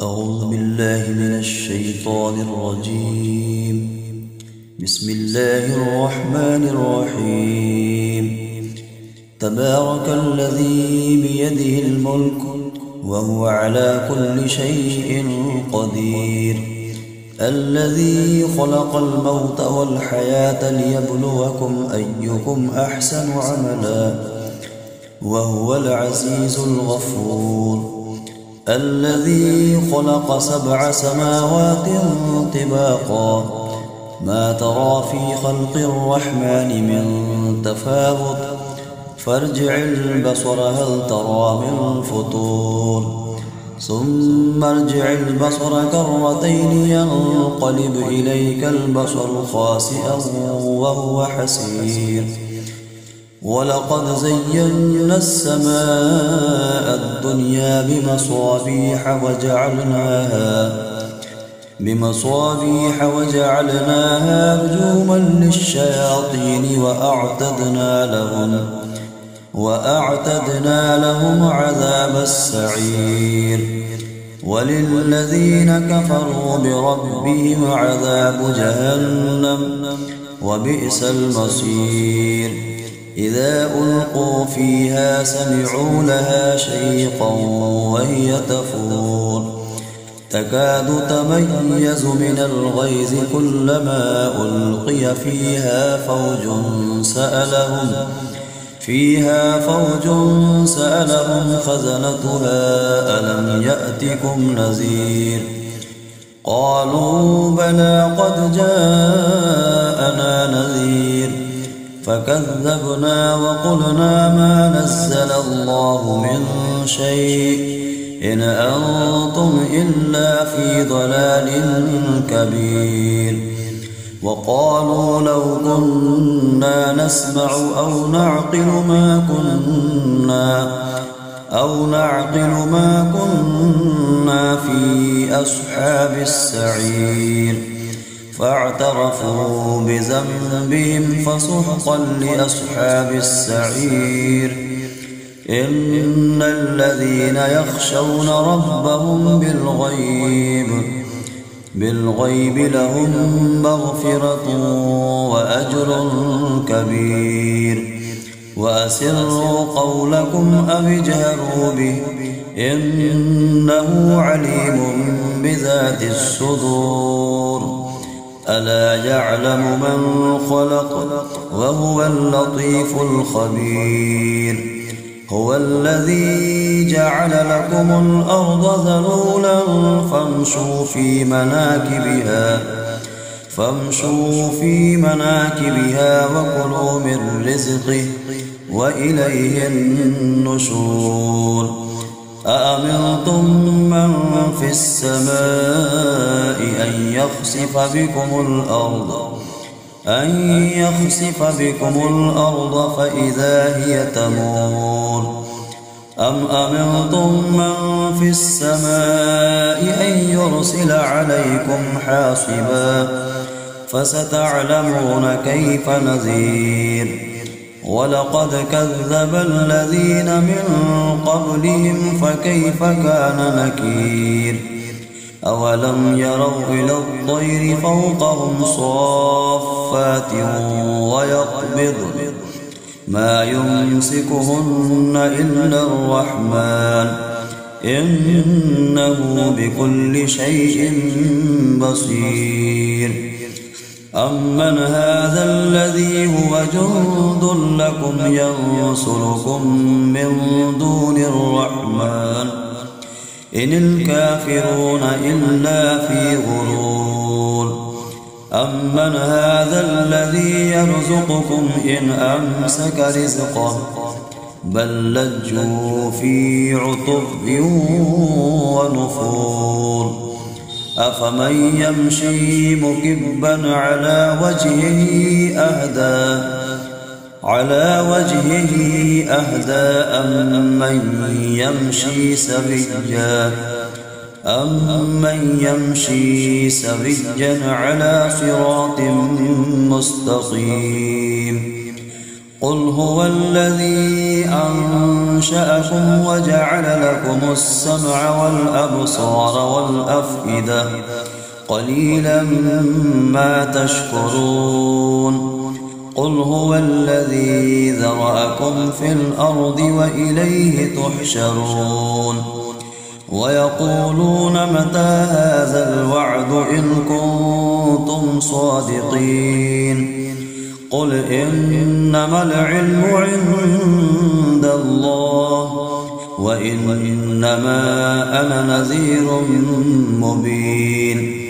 أعوذ بالله من الشيطان الرجيم. بسم الله الرحمن الرحيم. تبارك الذي بيده الملك وهو على كل شيء قدير، الذي خلق الموت والحياة ليبلوكم أيكم أحسن عملا، وهو العزيز الغفور. الذي خلق 7 سماوات طباقا، ما ترى في خلق الرحمن من تفاوت، فارجع البصر هل ترى من فطور، ثم ارجع البصر كرتين ينقلب إليك البصر خاسئا وهو حسير. ولقد زينا السماء الدنيا بمصابيح وجعلناها رجوما للشياطين وأعتدنا لهم عذاب السعير. وللذين كفروا بربهم عذاب جهنم وبئس المصير. إذا ألقوا فيها سمعوا لها شيقا وهي تفور، تكاد تميز من الغيظ كلما ألقي فيها فوج سألهم خزنتها ألم يأتكم نذير؟ قالوا بلى قد جاءنا نذير، فكذبنا وقلنا ما نزل الله من شيء إن أنتم إلا في ضلال كبير. وقالوا لو كنا نسمع أو نعقل ما كنا في أصحاب السعير. فاعترفوا بذنبهم فسحقا لأصحاب السعير. إن الذين يخشون ربهم بالغيب لهم مغفرة وأجر كبير. وأسروا قولكم أو اجهروا به إنه عليم بذات الصدور. ألا يعلم من خلق وهو اللطيف الخبير. هو الذي جعل لكم الأرض ذلولا فامشوا في مناكبها وكلوا من رزقه وإليه النشور. أأمنتم من في السماء أن يخسف بكم الأرض فإذا هي تمور، أم أمنتم من في السماء أن يرسل عليكم حاصبا، فستعلمون كيف نذير. ولقد كذب الذين من قبلهم فكيف كان نكير. أولم يروا إلى الطير فوقهم صافات ويقبضن ما يمسكهن إلا الرحمن إنه بكل شيء بصير. أمن هذا الذي هو جند لكم ينصركم من دون الرحمن إن الكافرون إلا في غرور. أمن هذا الذي يرزقكم إن أمسك رزقه بل لجوا في عتب ونفور. أفمن يمشي مكبا على وجهه أهدى أمن يمشي سويا على صراط مستقيم. قل هو الذي أنشأكم وجعل لكم السمع والأبصار والأفئدة قليلا ما تشكرون قل هو الذي ذرأكم في الأرض وإليه تحشرون ويقولون متى هذا الوعد إن كنتم صادقين قل إنما العلم عند الله وإنما أنا نذير مبين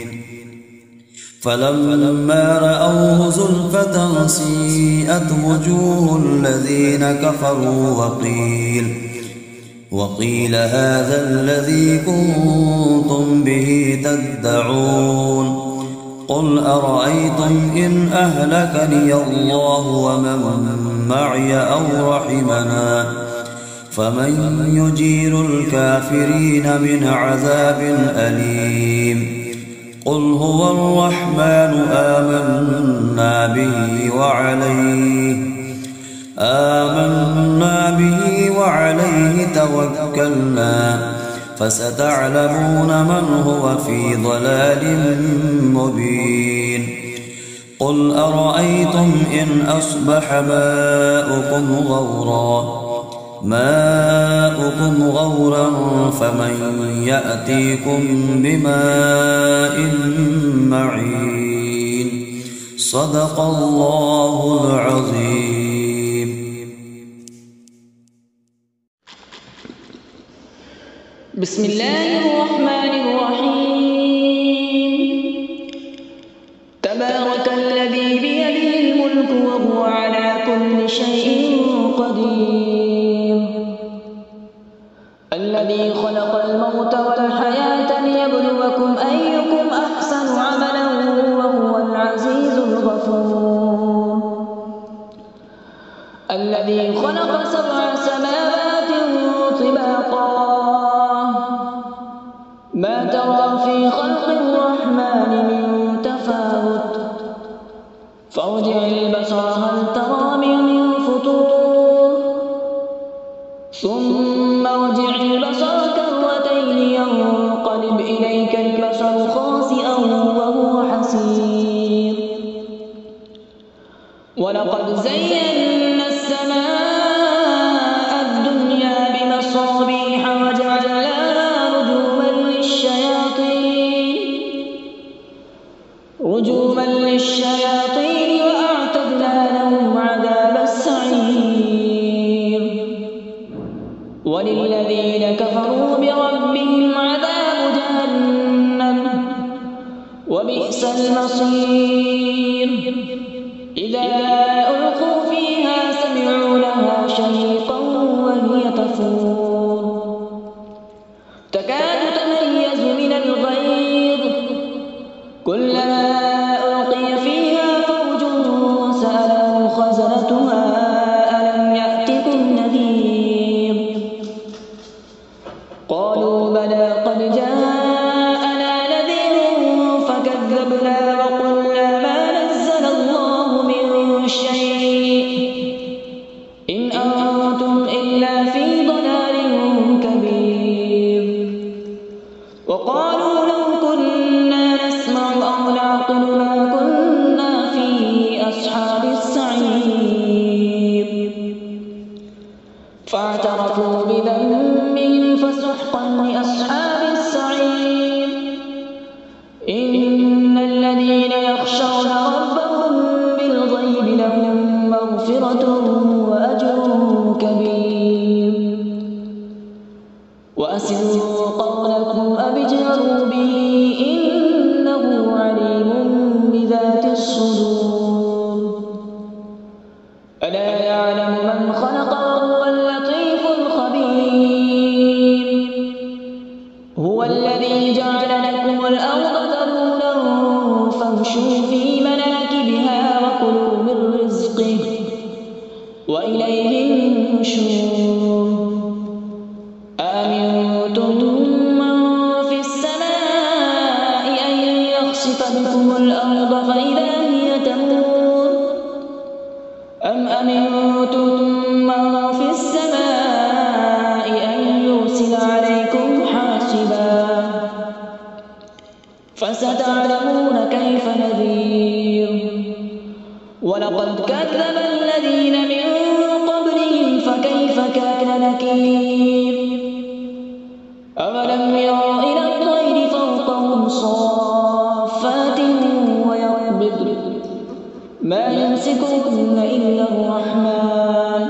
فلما رأوه زلفة سيئت وجوه الذين كفروا وقيل هذا الذي كنتم به تدعون قل أرأيتم إن أهلكني الله ومن معي أو رحمنا فمن يجير الكافرين من عذاب أليم قل هو الرحمن آمنا به وعليه توكلنا فستعلمون من هو في ضلال مبين قل أرأيتم إن أصبح ماؤكم غورا فمن يأتيكم بماء معين صدق الله العظيم. بسم الله الرحمن الرحيم. تبارك الذي بيده الملك وهو على كل شيء قدير الذي خلق الموت والحياة ليبلوكم أيكم أحسن عملا وهو العزيز الغفور الذي خلق 7 سماوات طباقا ما ترى في خلق الرحمن من تفاوت فارجع البصر هل ترى من فطور ثم ارجع البصر كرتين ينقلب إليك البصر خاسئا وهو حسير ولقد زينا السماء الدنيا بمصابيح وجعلناها رجوما للشياطين وأعتدنا لهم عذاب السعير وللذين كفروا بربهم عذاب جهنم وبئس المصير إذا ألقوا فيها سمعوا لها شهيقا وهي تفور تكاد تميز من الغيظ كلما ألقي فيها فوج سألهم خزنتها ألم يأتكم نذير قالوا بلى قد جاءنا نذير فكذبنا وقلنا ما نزل الله من شيء إن أنتم إلا في ضلال كبير وقالوا لو كنا نسمع أو نعقل ما كنا في أصحاب السعير فاعترفوا بذنبهم فسحقا لأصحاب السعير إن الذين يخشون ربهم بالغيب لهم مغفرة وأجر كبير وأسروا قولكم أبجهروا به إنه عليم بذات الصدور ألا يعلم من خلق وهو اللطيف الخبير هو الذي جعل لكم الأرض ذلولا فامشوا في مناكبها وكلوا من رزقه وإليه النشور أأمنتم من في السماء أن يخسف بكم الأرض فإذا هي تمور أم أمنتم فستعلمون كيف نذير. ولقد كذب الذين من قبلهم فكيف كان نكير. أولم يروا إلى الطير فوقهم صافات ويقبض ما يمسكهن إلا الرحمن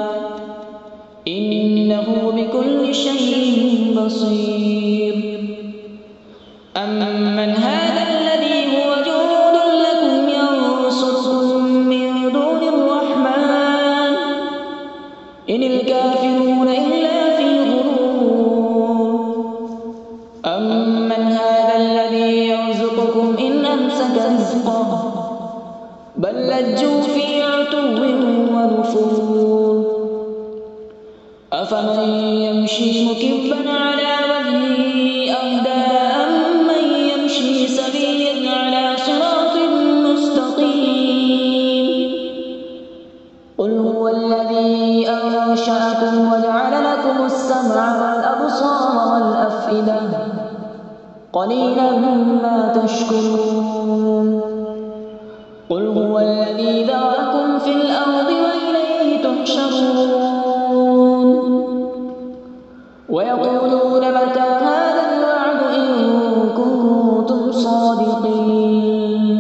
إنه بكل شيء بصير. أمن هذا الذي هو جند لكم ينصركم من دون الرحمن إن الكافرون إلا في غرور. أمن هذا الذي يرزقكم إن أمسك رزقه بل لجوا في عتو ونفور. أفمن يمشي مكبا على وجهه أهدى أمن يمشي سويا على صراط مستقيم. قل هو الذي أنشأكم وجعل لكم السمع والأبصار والأفئدة قليلا ما تشكرون. قل هو الذي ذرأكم في الأرض وإليه تحشرون. ويقولون متى هذا الوعد إن كنتم صادقين.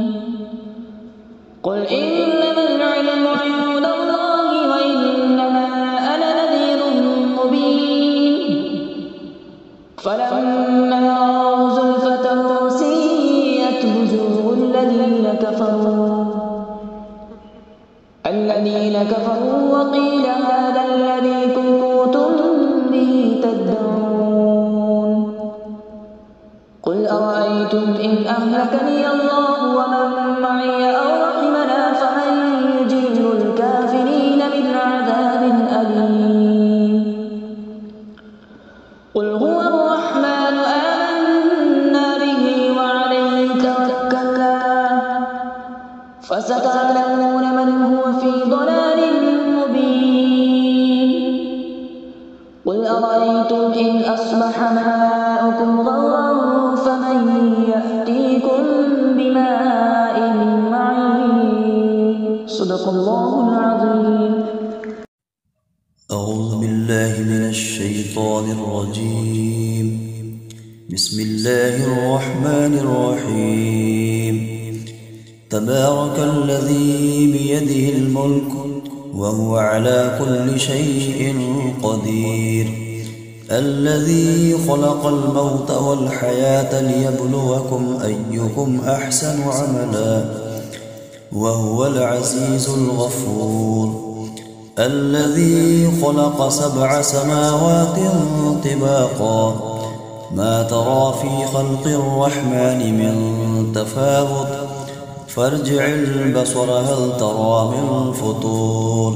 قل إنما العلم عند الله وإنما أنا نذير مبين. فلما رأوا زلفة سيئت وجوه الذين كفروا وقيل هذا الذي كنتم به تدعون. قل أرأيتم إن أهلكني الله ومن معي أو رحمنا فمن يجير الكافرين من عذاب أليم. قل هو الرحمن آمنا به وعليه توكلنا فستعلمون من هو في ضلال مبين. قل أرأيتم إن أصبح ماؤكم غورا فمن يأتيكم بماء معين. صدق الله العظيم. أعوذ بالله من الشيطان الرجيم. بسم الله الرحمن الرحيم. تبارك الذي بيده الملك وهو على كل شيء قدير. الذي خلق الموت والحياة ليبلوكم أيكم أحسن عملا وهو العزيز الغفور. الذي خلق 7 سماوات طباقا ما ترى في خلق الرحمن من تفاوت فارجع البصر هل ترى من فطور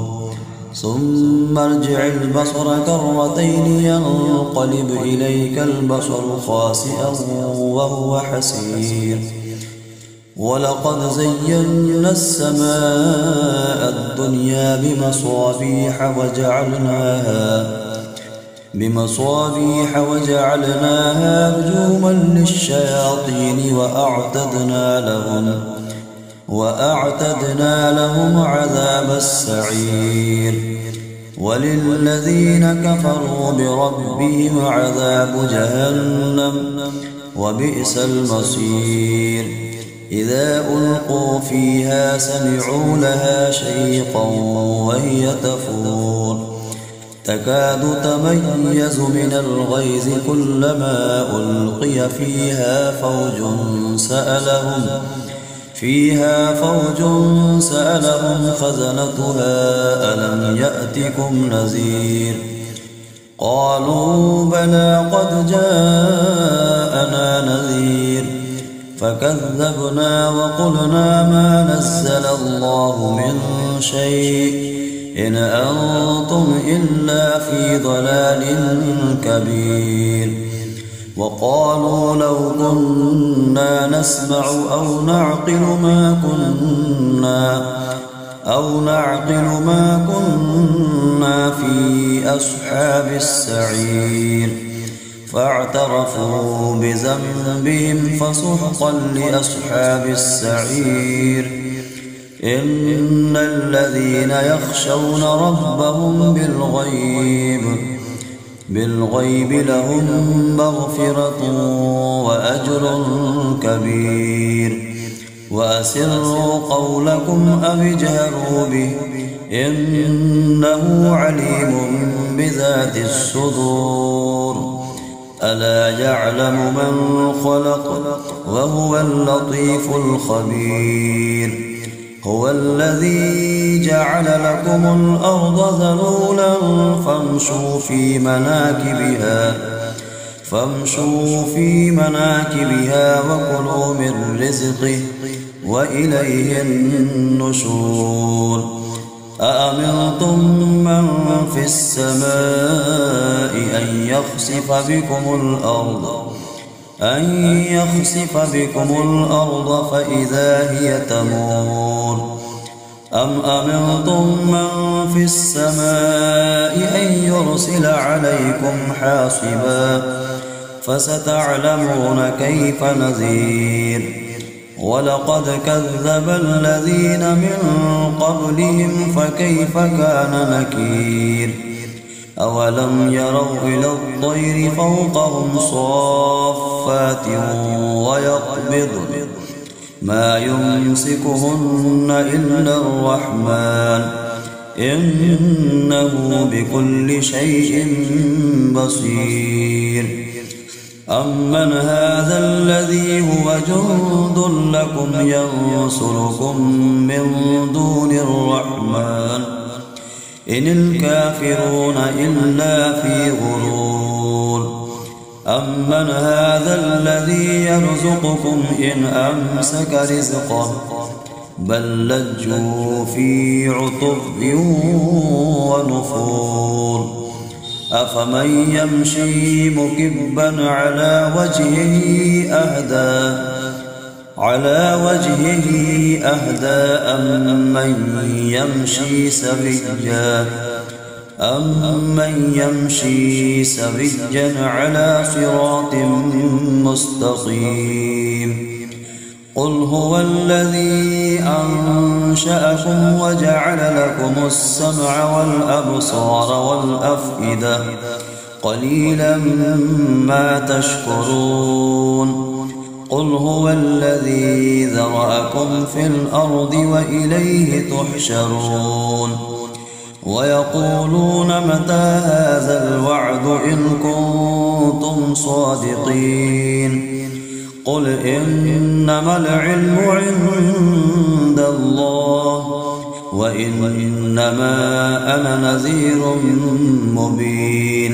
ثم ارجع البصر كرتين ينقلب إليك البصر خاسئا وهو حسير. ولقد زينا السماء الدنيا بمصابيح وجعلناها رجوما للشياطين وأعتدنا لهم عذاب السعير. وللذين كفروا بربهم عذاب جهنم وبئس المصير. إذا ألقوا فيها سمعوا لها شيقا وهي تفور تكاد تميز من الغيظ كلما ألقي فيها فوج سألهم خزنتها ألم يأتكم نذير. قالوا بلى قد جاءنا نذير فكذبنا وقلنا ما نزل الله من شيء إن أنتم إلا في ضلال كبير. وقالوا لو كنا نسمع أو نعقل ما كنا في أصحاب السعير. فاعترفوا بذنبهم فسحقا لأصحاب السعير. إن الذين يخشون ربهم بالغيب لهم مغفرة وأجر كبير. وأسروا قولكم أو اجهروا به إنه عليم بذات الصدور. ألا يعلم من خلق وهو اللطيف الخبير. هو الذي جعل لكم الأرض ذلولا فامشوا في مناكبها وكلوا من رزقه وإليه النشور. أأمنتم من في السماء أن يخسف بكم الأرض فإذا هي تمور. أم أمنتم من في السماء أن يرسل عليكم حاصبا فستعلمون كيف نذير. ولقد كذب الذين من قبلهم فكيف كان نكير. أولم يروا إلى الطير فوقهم صافات ويقبضن ما يمسكهن إلا الرحمن إنه بكل شيء بصير. أمن هذا الذي هو جند لكم ينصركم من دون الرحمن إن الكافرون إلا في غرور. أمن هذا الذي يرزقكم إن أمسك رزقه بل لجوا في عتب ونفور. أفمن يمشي مكبا على وجهه أهدى أمن يمشي سويا على صراط مستقيم. قل هو الذي أنشأكم وجعل لكم السمع والأبصار والأفئدة قليلا ما تشكرون. قل هو الذي ذرأكم في الأرض وإليه تحشرون. ويقولون متى هذا الوعد إن كنتم صادقين. قل إنما العلم عند الله وإنما أنا نذير مبين.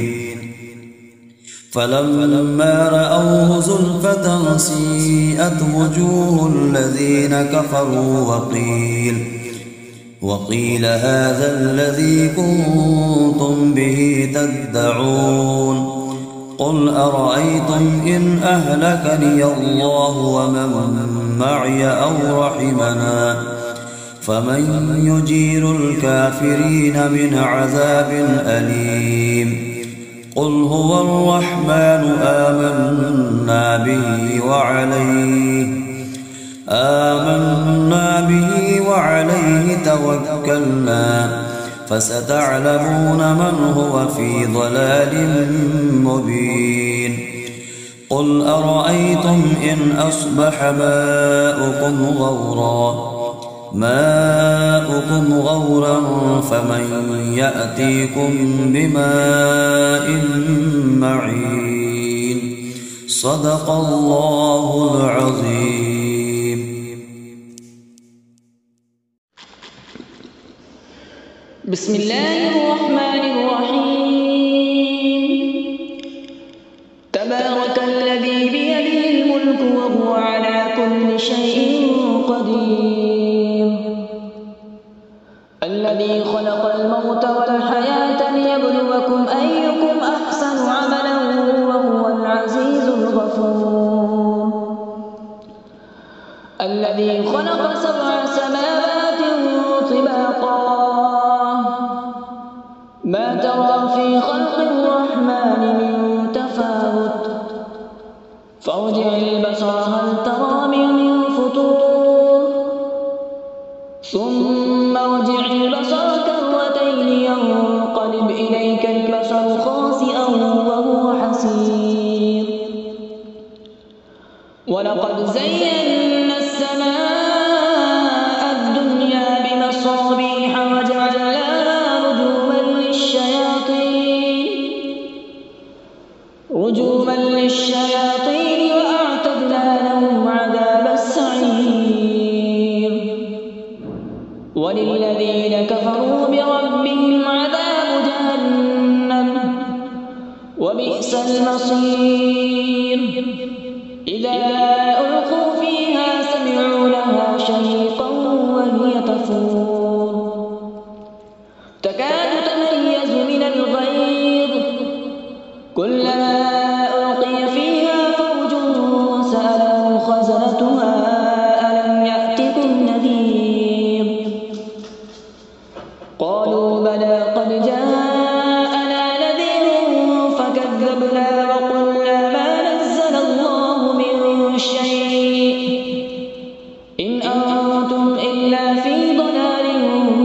فلما رأوه زلفة سيئت وجوه الذين كفروا وقيل هذا الذي كنتم به تدعون. قل أرأيتم إن أهلكني الله ومن معي أو رحمنا فمن يجير الكافرين من عذاب أليم. قل هو الرحمن آمنا به وعليه توكلنا فستعلمون من هو في ضلال مبين. قل أرأيتم إن أصبح ماؤكم غورا فمن يأتيكم بماء معين. صدق الله العظيم. بسم الله الرحمن الرحيم. تبارك الذي بيده الملك وهو على كل شيء قدير. الذي خلق الموت والحياة ليبلوكم أيكم أحسن عملا وهو العزيز الغفور. الذي خلق 7 سماوات طباقا ما ترى في خلق الرحمن من تفاوت فارجع البصر هل ترى من فطور ثم ارجع البصر كرتين ينقلب إليك البصر خاسئا وهو حسير ولقد زينا السماء الدنيا بمصابيح وجعلناها رجوما للشياطين وأعتدنا لهم عذاب السعير وللذين كفروا بربهم عذاب جهنم وبئس المصير إذا ألقوا فيها سمعوا لها شهيقا وهي تفور تكاد تميز من الغيظ كلما ألقي فيها فوج سألهم خزنتها ألم يأتكم نذير قالوا بلى قد جاءنا نذير فكذبنا وقلنا ما نزل الله من شيء إن أنتم إلا في ضلال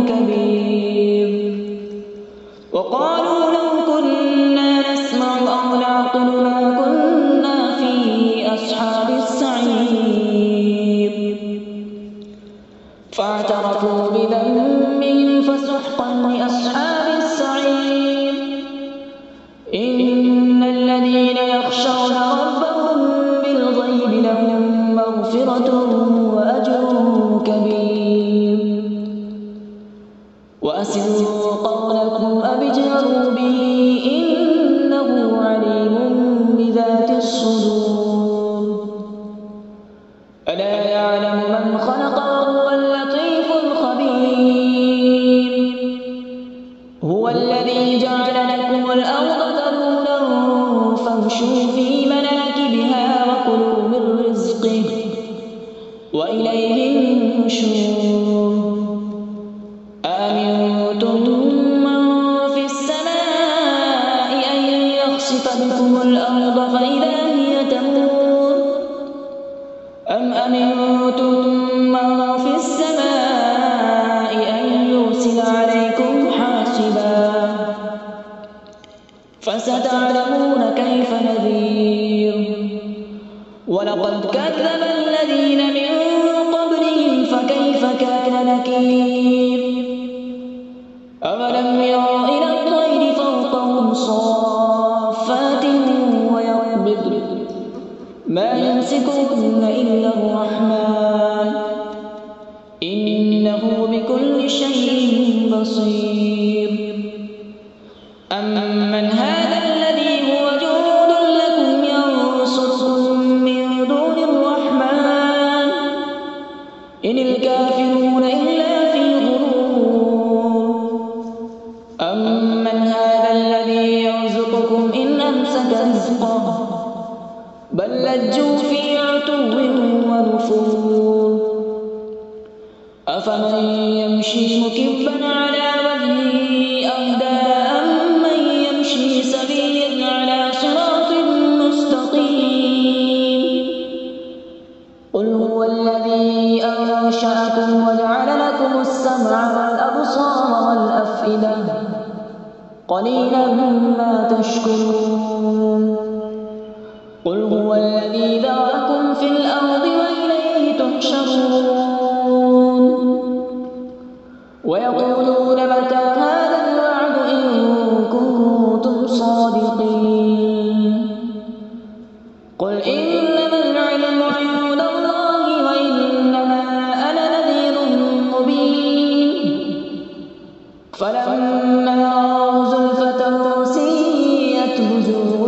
كبير وقالوا لو كنا نسمع أو نعقل ما كنا في أصحاب السعير فاعترفوا بذنبهم فسحقا لأصحاب السعير إن الذين يخشون ربهم بالغيب لهم مغفرة وأجر كبير وأسروا قولكم أبجهروا به إنه عليم بذات الصدور ألا يعلم من خلق وهو اللطيف الخبير هو الذي جعل لكم الأرض ذلولا فامشوا في مناكبها وكلوا من رزقه وإليه النشور أأمنتم من في السماء أن يخسف بكم الأرض فإذا هي تمور أم أمنتم من في السماء أن يرسل عليكم حاصبا فستعلمون كيف نذير ولقد كذب الذين من قبلهم فكيف كان نكير أولم يروا إلى الطير فوقهم صافات ويقبضن ما يمسكهن إلا الرحمن إنه بكل شيء بصير أمن هذا الذي هو جند لكم ينصركم من دون الرحمن إن الكافرون إلا في غرور أمن هذا الذي يرزقكم إن أمسك رزقه بل لجوا في عتو ونفور أفمن يمشي مكبا على وجهه أهدى أمن يمشي سويا على صراط مستقيم قل هو الذي أنشأكم وجعل لكم السمع والأبصار والأفئدة قليلا ما تشكرون قل هو الذي ذرأكم في الأرض وإليه تحشرون ويقولون متى هذا الوعد إن كنتم صادقين قل إنما العلم عند الله وإنما أنا نذير مبين فلما رأوا زلفة سيئت وجوه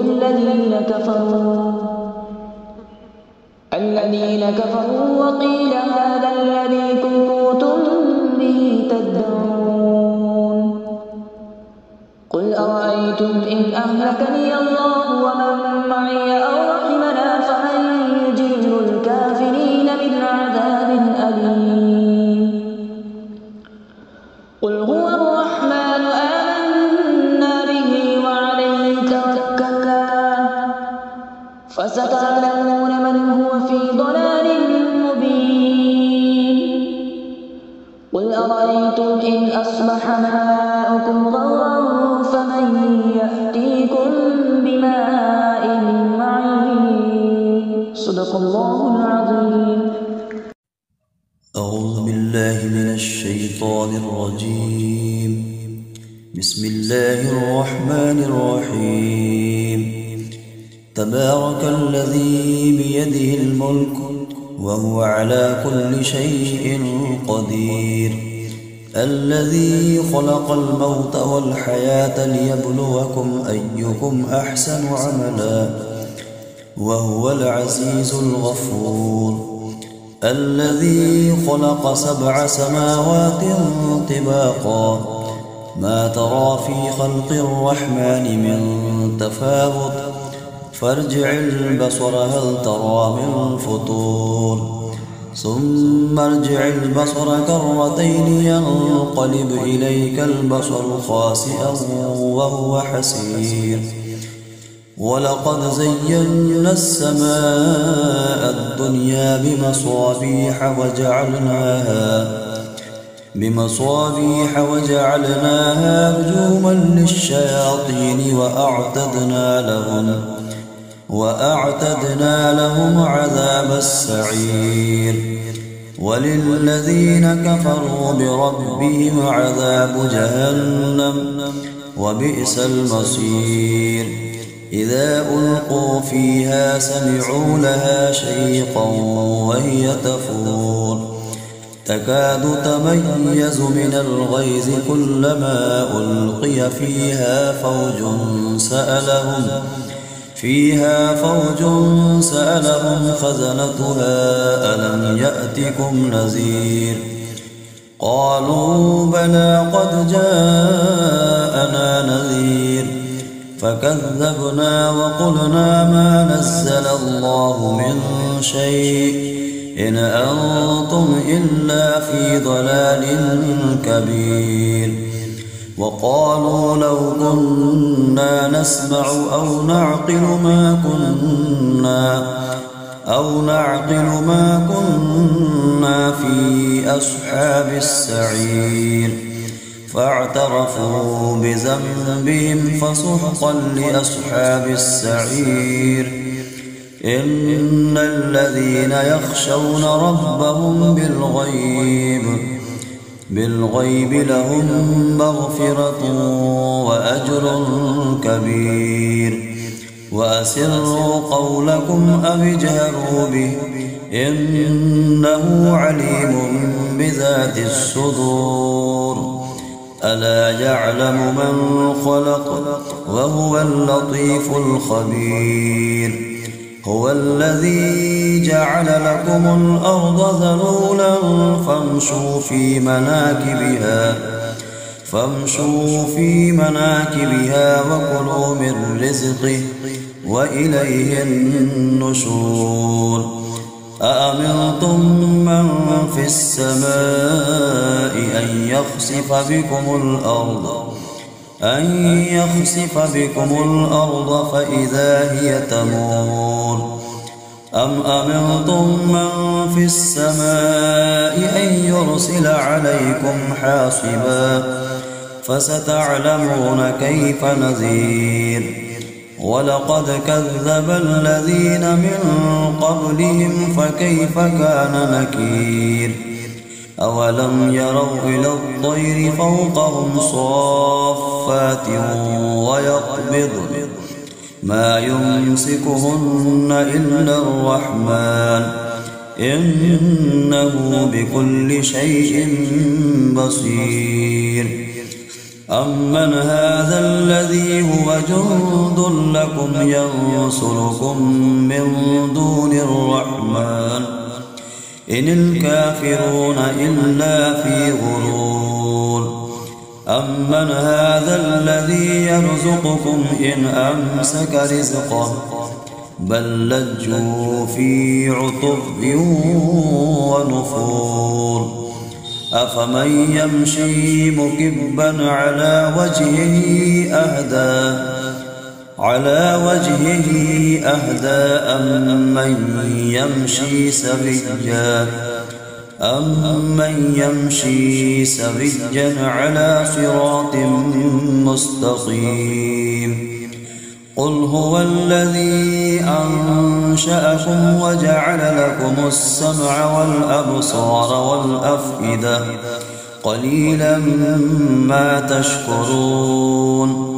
الذين كفروا وقيل هذا الذي كنتم به تدعون قل أرأيتم إن أهلكني الله ومن معي أو رحمنا فمن يجير الكافرين من عذاب أليم قل هو الرحمن آمنا به وعليه توكلنا فستعلمون فستعلمون من هو في ضلال مبين قل أرأيتم إن أصبح ماؤكم غورا فمن يأتيكم بماء معين صدق الله العظيم. أعوذ بالله من الشيطان الرجيم. بسم الله الرحمن الرحيم. تبارك الذي بيده الملك وهو على كل شيء قدير الذي خلق الموت والحياة ليبلوكم أيكم أحسن عملا وهو العزيز الغفور الذي خلق 7 سماوات طباقا ما ترى في خلق الرحمن من تفاوت فارجع البصر هل ترى من فطور ثم ارجع البصر كرتين ينقلب إليك البصر خاسئا وهو حسير ولقد زينا السماء الدنيا بمصابيح وجعلناها رجوما للشياطين وأعتدنا لهم عذاب السعير وللذين كفروا بربهم عذاب جهنم وبئس المصير إذا ألقوا فيها سمعوا لها شهيقا وهي تفور تكاد تميز من الغيظ كلما ألقي فيها فوج سألهم خزنتها ألم يأتكم نذير قالوا بلى قد جاءنا نذير فكذبنا وقلنا ما نزل الله من شيء إن أنتم إلا في ضلال كبير وقالوا لو كنا نسمع أو نعقل ما كنا في أصحاب السعير فاعترفوا بذنبهم فسحقا لأصحاب السعير إن الذين يخشون ربهم بالغيب لهم مغفرة وأجر كبير وأسروا قولكم أو اجهروا به إنه عليم بذات الصدور ألا يعلم من خلق وهو اللطيف الخبير هو الذي جعل لكم الأرض ذلولا فامشوا في مناكبها وكلوا من رزقه وإليه النشور أأمنتم من في السماء أن يخسف بكم الأرض فإذا هي تمور أم أمنتم من في السماء أن يرسل عليكم حاصبا فستعلمون كيف نذير ولقد كذب الذين من قبلهم فكيف كان نكير أولم يروا إلى الطير فوقهم صافات ويقبضن ما يمسكهن إلا الرحمن إنه بكل شيء بصير أمن هذا الذي هو جند لكم ينصركم من دون الرحمن إن الكافرون إلا في غرور أمن هذا الذي يرزقكم إن أمسك رزقه بل لجوا في عتب ونفور أفمن يمشي مكبا على وجهه أهدى على وجهه أهدى أمن يمشي سويا على صراط مستقيم قل هو الذي أنشأكم وجعل لكم السمع والأبصار والأفئدة قليلا ما تشكرون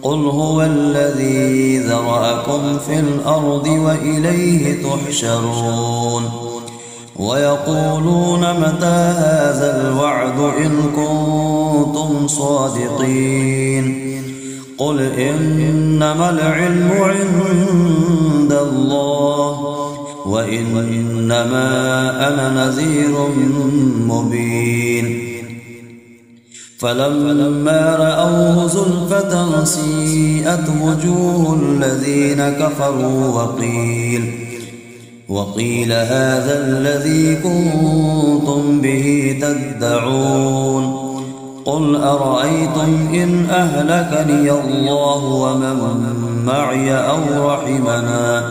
قل هو الذي ذرأكم في الأرض وإليه تحشرون ويقولون متى هذا الوعد إن كنتم صادقين قل إنما العلم عند الله وإنما أنا نذير مبين فلما رأوه زلفة سيئت وجوه الذين كفروا وقيل هذا الذي كنتم به تدعون قل أرأيتم إن أهلكني الله ومن معي أو رحمنا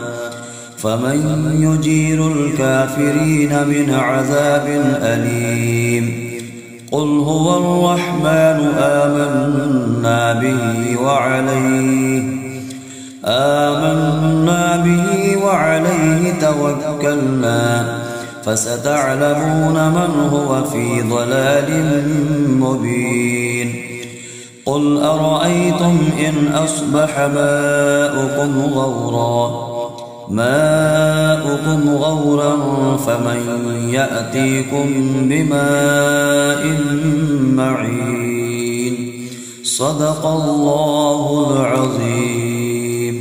فمن يجير الكافرين من عذاب أليم قل هو الرحمن آمنا به وعليه توكلنا فستعلمون من هو في ضلال مبين قل أرأيتم إن أصبح ماؤكم غورا فمن يأتيكم بماء معين صدق الله العظيم.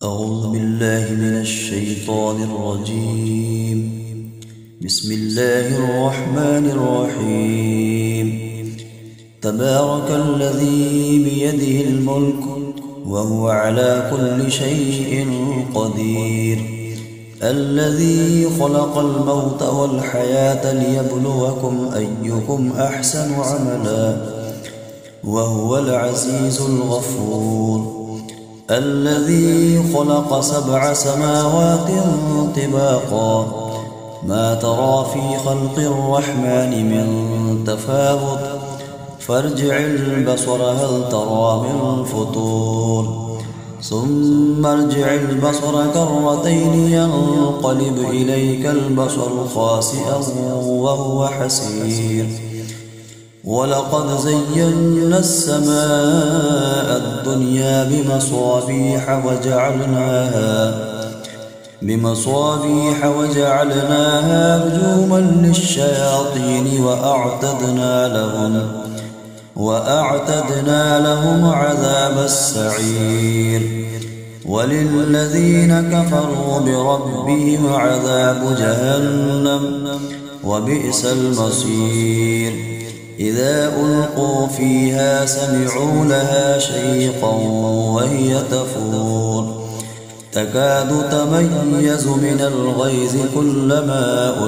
أعوذ بالله من الشيطان الرجيم. بسم الله الرحمن الرحيم. تبارك الذي بيده الملك وهو على كل شيء قدير الذي خلق الموت والحياة ليبلوكم أيكم أحسن عملا وهو العزيز الغفور الذي خلق 7 سماوات طباقا ما ترى في خلق الرحمن من تفاوت فارجع البصر هل ترى من فطور ثم ارجع البصر كرتين ينقلب إليك البصر خاسئا وهو حسير ولقد زينا السماء الدنيا بمصابيح وجعلناها رجوما للشياطين وأعتدنا لهم عذاب السعير وللذين كفروا بربهم عذاب جهنم وبئس المصير إذا ألقوا فيها سمعوا لها شيقا وهي تفور تكاد تميز من الغيظ كلما